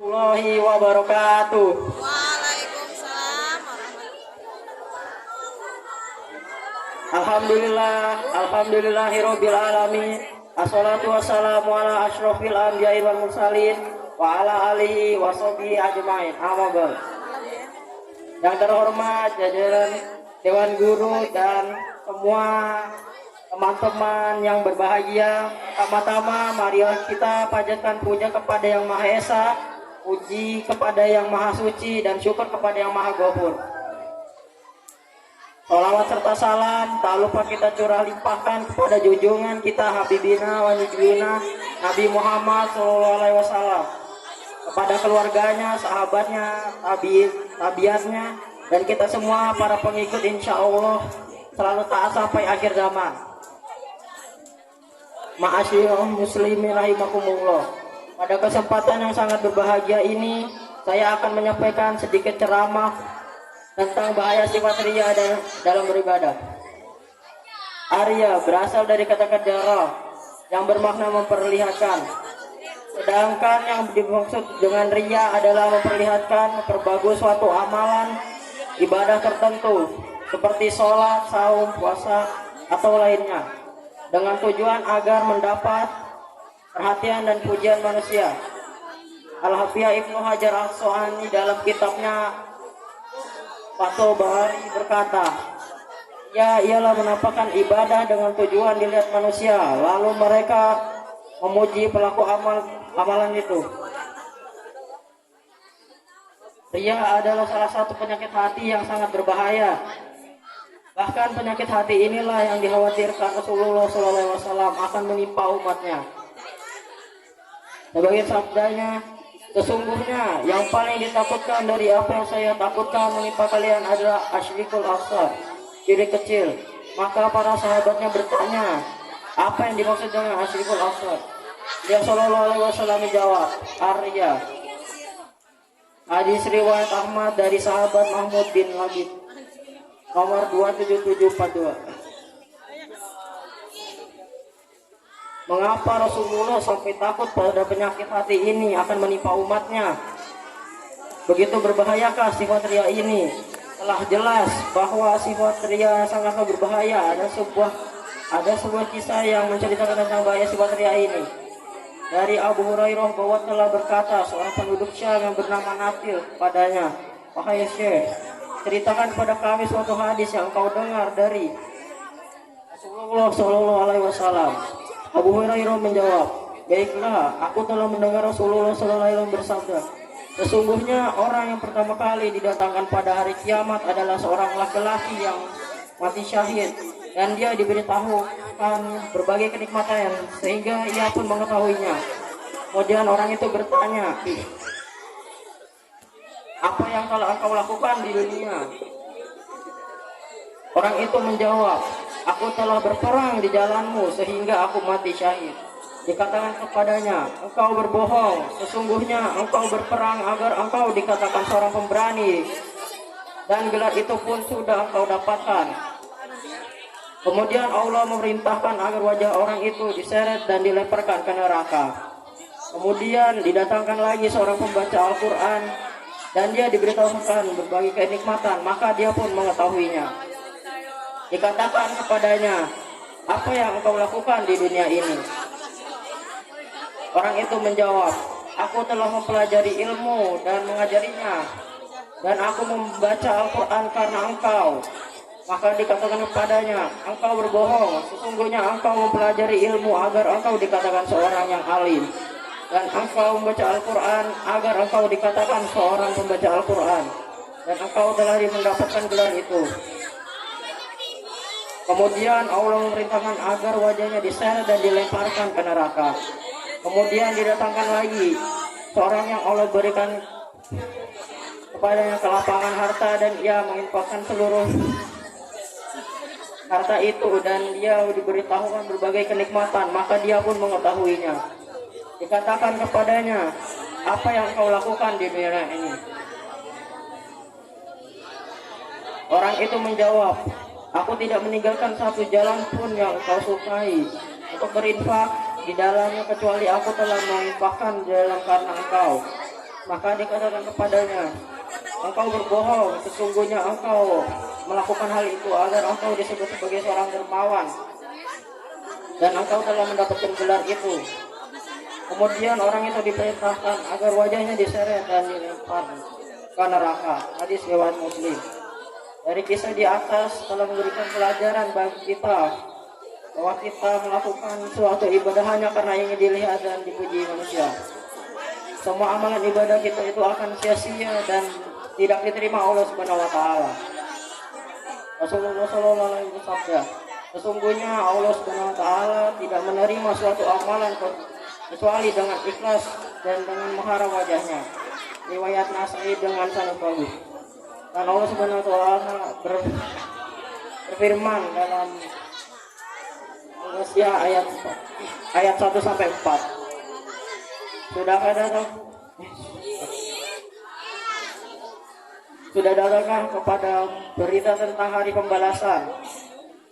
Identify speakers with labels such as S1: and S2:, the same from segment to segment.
S1: Warahmatullahi wabarakatuh.
S2: Waalaikumsalam warahmatullahi.
S1: Alhamdulillah, alhamdulillahirabbil alamin. Assalatu wassalamu ala asyrofil anbiya'i wal mursalin wa ala alihi wa sahbihi ajmain. Amma ba'd. Yang terhormat jajaran Dewan Guru dan semua teman-teman yang berbahagia, pertama-tama mari kita panjatkan puja kepada Yang Maha Esa, puji kepada Yang Maha Suci, dan syukur kepada Yang Maha Ghafur. Salawat serta salam tak lupa kita curah limpahkan kepada junjungan kita Habibina wa Nujbina Nabi Muhammad SAW, kepada keluarganya, sahabatnya, tabiatnya, dan kita semua para pengikut insya Allah selalu taat sampai akhir zaman. Ma'asyiral muslimin rahimakumullah. Pada kesempatan yang sangat berbahagia ini, saya akan menyampaikan sedikit ceramah tentang bahaya sifat riya dalam beribadah. Arya berasal dari kata-kata jara yang bermakna memperlihatkan. Sedangkan yang dimaksud dengan riya adalah memperbagus suatu amalan ibadah tertentu seperti sholat, saum, puasa, atau lainnya, dengan tujuan agar mendapat perhatian dan pujian manusia. Al-Hafiyah Ibnu Hajar Al-Asqalani dalam kitabnya Fathul Bari berkata, ya ialah menampakkan ibadah dengan tujuan dilihat manusia, lalu mereka memuji pelaku amalan itu. Riya adalah salah satu penyakit hati yang sangat berbahaya. Bahkan penyakit hati inilah yang dikhawatirkan Rasulullah SAW akan menimpa umatnya. Sebagai sabdanya, sesungguhnya yang paling ditakutkan dari apa yang saya takutkan menimpa kalian adalah asyirikul asghar, syirik kecil. Maka para sahabatnya bertanya, apa yang dimaksud dengan asyirikul asghar? Dia Shallallahu Alaihi Wasallam menjawab, ar-riya. Hadis riwayat Ahmad dari sahabat Mahmud bin Labid, nomor 27742. Mengapa Rasulullah sampai takut pada penyakit hati ini akan menimpa umatnya? Begitu berbahayakah sifat riya ini? Telah jelas bahwa sifat riya sangatlah berbahaya. Ada sebuah kisah yang menceritakan tentang bahaya sifat riya ini. Dari Abu Hurairah bahwa telah berkata seorang penduduk Syam yang bernama Nafil padanya, wahai Syekh, ceritakan kepada kami suatu hadis yang kau dengar dari Rasulullah SAW. Abu Hurairah menjawab, baiklah, aku telah mendengar Rasulullah SAW bersabda, sesungguhnya orang yang pertama kali didatangkan pada hari kiamat adalah seorang laki-laki yang mati syahid, dan dia diberitahukan berbagai kenikmatan sehingga ia pun mengetahuinya. Kemudian orang itu bertanya, apa yang telah engkau lakukan di dunia? Orang itu menjawab, aku telah berperang di jalanmu sehingga aku mati syahid. Dikatakan kepadanya, engkau berbohong, sesungguhnya engkau berperang agar engkau dikatakan seorang pemberani, dan gelar itu pun sudah engkau dapatkan. Kemudian Allah memerintahkan agar wajah orang itu diseret dan dilemparkan ke neraka. Kemudian didatangkan lagi seorang pembaca Al-Quran, dan dia diberitahukan berbagai kenikmatan, maka dia pun mengetahuinya. Dikatakan kepadanya, apa yang engkau lakukan di dunia ini? Orang itu menjawab, aku telah mempelajari ilmu dan mengajarinya, dan aku membaca Al-Quran karena engkau. Maka dikatakan kepadanya, engkau berbohong, sesungguhnya engkau mempelajari ilmu agar engkau dikatakan seorang yang alim, dan engkau membaca Al-Quran agar engkau dikatakan seorang pembaca Al-Quran, dan engkau telah mendapatkan gelar itu. Kemudian Allah memerintahkan agar wajahnya diseret dan dilemparkan ke neraka. Kemudian didatangkan lagi seorang yang Allah berikan kepadanya kelapangan harta, dan ia menginfakkan seluruh harta itu, dan dia diberitahukan berbagai kenikmatan, maka dia pun mengetahuinya. Dikatakan kepadanya, apa yang kau lakukan di dunia ini? Orang itu menjawab, aku tidak meninggalkan satu jalan pun yang kau sukai untuk berinfak di dalamnya, kecuali aku telah menginfakkan di dalam karena engkau. Maka dikatakan kepadanya, engkau berbohong, sesungguhnya engkau melakukan hal itu agar engkau disebut sebagai seorang dermawan, dan engkau telah mendapatkan gelar itu. Kemudian orang itu diperintahkan agar wajahnya diseret dan dilempar ke neraka. Hadis riwayat Muslim. Dari kisah di atas telah memberikan pelajaran bagi kita bahwa kita melakukan suatu ibadah hanya karena ingin dilihat dan dipuji manusia. Semua amalan ibadah kita itu akan sia-sia dan tidak diterima Allah Subhanahu wa taala. Rasulullah sallallahu alaihi wasallam bersabda, sesungguhnya Allah Subhanahu wa taala tidak menerima suatu amalan kecuali dengan ikhlas dan dengan mengharap wajahnya. Riwayat Nasai dengan sanad bagus. Dan Allah Subhanahu wa taala berfirman dalam Al-Ghasyiyah ayat 1 sampai 4. Sudah datakah kepada berita tentang hari pembalasan?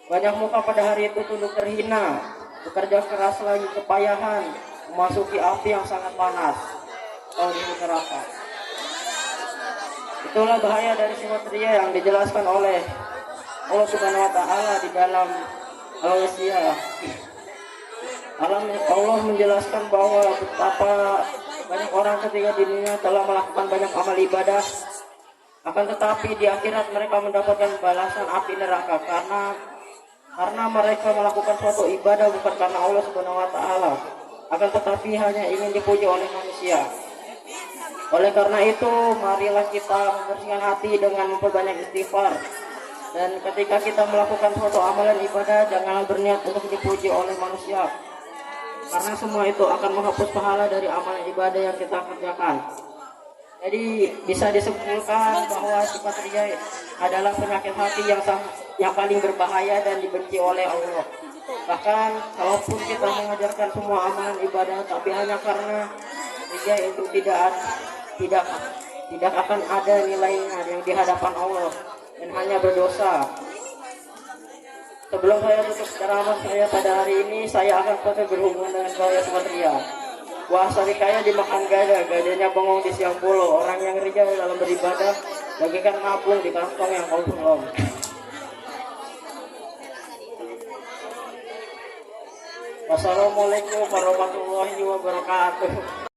S1: Banyak muka pada hari itu tunduk terhina, bekerja keras lagi kepayahan, memasuki api yang sangat panas, di neraka. Itulah bahaya dari sifat ria yang dijelaskan oleh Allah Subhanahu wa taala di dalam Al-Ghasyiyah. Allah menjelaskan bahwa betapa banyak orang ketika di dunia telah melakukan banyak amal ibadah, akan tetapi di akhirat mereka mendapatkan balasan api neraka karena mereka melakukan suatu ibadah bukan karena Allah Subhanahu wa taala, akan tetapi hanya ingin dipuji oleh manusia. Oleh karena itu, marilah kita membersihkan hati dengan memperbanyak istighfar. Dan ketika kita melakukan suatu amalan ibadah, janganlah berniat untuk dipuji oleh manusia, karena semua itu akan menghapus pahala dari amalan ibadah yang kita kerjakan. Jadi bisa disimpulkan bahwa sifat ria adalah penyakit hati yang paling berbahaya dan dibenci oleh Allah. Bahkan kalaupun kita mengajarkan semua amalan ibadah, tapi hanya karena ria itu tidak akan ada nilainya yang di hadapan Allah dan hanya berdosa. Sebelum saya tutup ceramah saya pada hari ini, saya akan foto berhubungan dengan bahaya sifat ria. Puasa dikaya dimakan gada, gadanya bengong di siang bolong. Orang yang ria dalam beribadah bagikan nabung di kantong yang kosong. Wassalamualaikum warahmatullahi wabarakatuh.